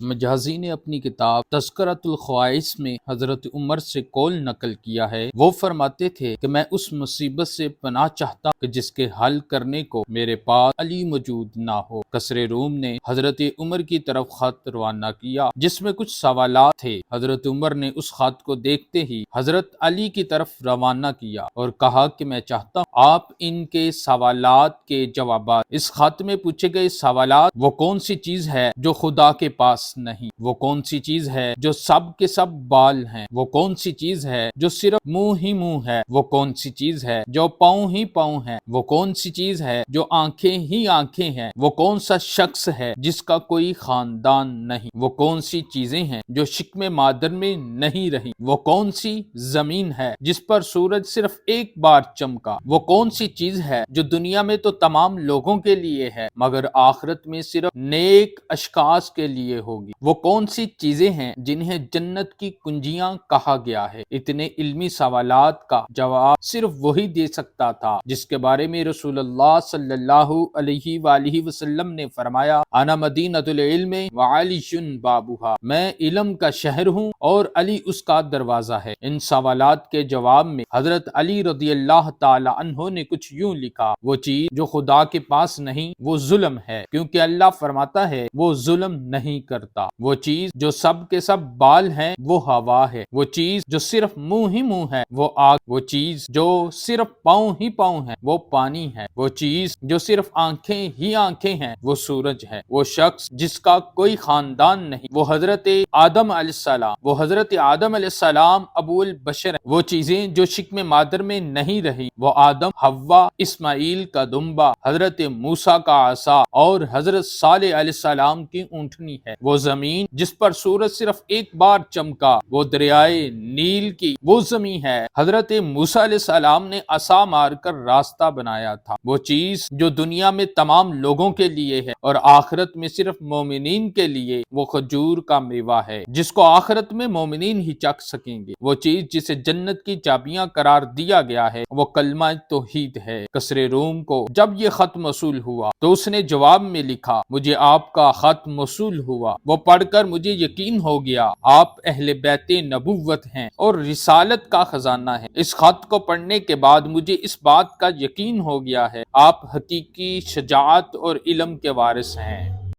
مجازی نے اپنی کتاب تذکرۃ الخواص میں حضرت عمر سے قول نقل کیا ہے۔ وہ فرماتے تھے کہ میں اس مصیبت سے پناہ چاہتا ہوں کہ جس کے حل کرنے کو میرے پاس علی موجود نہ ہو۔ کسر روم نے حضرت عمر کی طرف خط روانہ کیا جس میں کچھ سوالات تھے۔ حضرت عمر نے اس خط کو دیکھتے ہی حضرت علی کی طرف روانہ کیا اور کہا کہ میں چاہتا ہوں آپ ان کے سوالات کے جوابات۔ اس خط میں پوچھے گئے سوالات: وہ کون سی چیز ہے جو خدا کے پاس نہیں؟ وہ کون سی چیز ہے جو سب کے سب بال ہیں؟ وہ کون سی چیز ہے جو صرف منہ ہی منہ ہے؟ وہ کون سی چیز ہے جو پاؤں ہی پاؤں ہے؟ وہ کون سی چیز ہے جو آنکھیں ہی آنکھیں ہیں؟ وہ کون سا شخص ہے جس کا کوئی خاندان نہیں؟ وہ کون سی چیزیں ہیں جو شکم مادر میں نہیں رہی؟ وہ کون سی زمین ہے جس پر سورج صرف ایک بار چمکا؟ وہ کون سی چیز ہے جو دنیا میں تو تمام لوگوں کے لیے ہے مگر آخرت میں صرف نیک اشخاص کے لیے ہوگی؟ وہ کون سی چیزیں ہیں جنہیں جنت کی کنجیاں کہا گیا ہے؟ اتنے علمی سوالات کا جواب صرف وہی دے سکتا تھا جس کے بارے میں رسول اللہ صلی اللہ علیہ وآلہ وسلم نے فرمایا: انا مدینۃ العلم وعلی بابھا، میں علم کا شہر ہوں اور علی اس کا دروازہ ہے۔ ان سوالات کے جواب میں حضرت علی رضی اللہ تعالی عنہ نے کچھ یوں لکھا: وہ چیز جو خدا کے پاس نہیں وہ ظلم ہے، کیونکہ اللہ فرماتا ہے وہ ظلم نہیں کرتا۔ وہ چیز جو سب کے سب بال ہیں وہ ہوا ہے۔ وہ چیز جو صرف منہ ہی منہ ہے وہ آگ۔ وہ چیز جو صرف پاؤں ہی پاؤں ہے وہ پانی ہے۔ وہ چیز جو صرف آنکھیں ہی آنکھیں ہیں وہ سورج ہے۔ وہ شخص جس کا کوئی خاندان نہیں وہ حضرت آدم علیہ السلام، وہ حضرت آدم علیہ السلام ابو البشر ہیں۔ وہ چیزیں جو شکم مادر میں نہیں رہی وہ آدم، حوا، اسماعیل کا دمبا، حضرت موسیٰ کا عصا اور حضرت صالح علیہ السلام کی اونٹنی ہے۔ وہ زمین جس پر سورج صرف ایک بار چمکا وہ دریائے نیل کی وہ زمین ہے۔ حضرت موسیٰ علیہ السلام نے عصا مار کر راستہ بنایا تھا۔ وہ چیز جو دنیا میں تمام لوگوں کے لیے ہے اور آخرت میں صرف مومنین کے لیے وہ کھجور کا میوہ ہے جس کو آخرت میں مومنین ہی چکھ سکیں گے۔ وہ چیز جسے جنت کی چابیاں قرار دیا گیا ہے وہ کلمہ توحید ہے۔ کسر روم کو جب یہ خط موصول ہوا تو اس نے جواب میں لکھا: مجھے آپ کا خط موصول ہوا، وہ پڑھ کر مجھے یقین ہو گیا آپ اہل بیت نبوت ہیں اور رسالت کا خزانہ ہے۔ اس خط کو پڑھنے کے بعد مجھے اس بات کا یقین ہو گیا ہے آپ حقیقی شجاعت اور علم کے وارث ہیں۔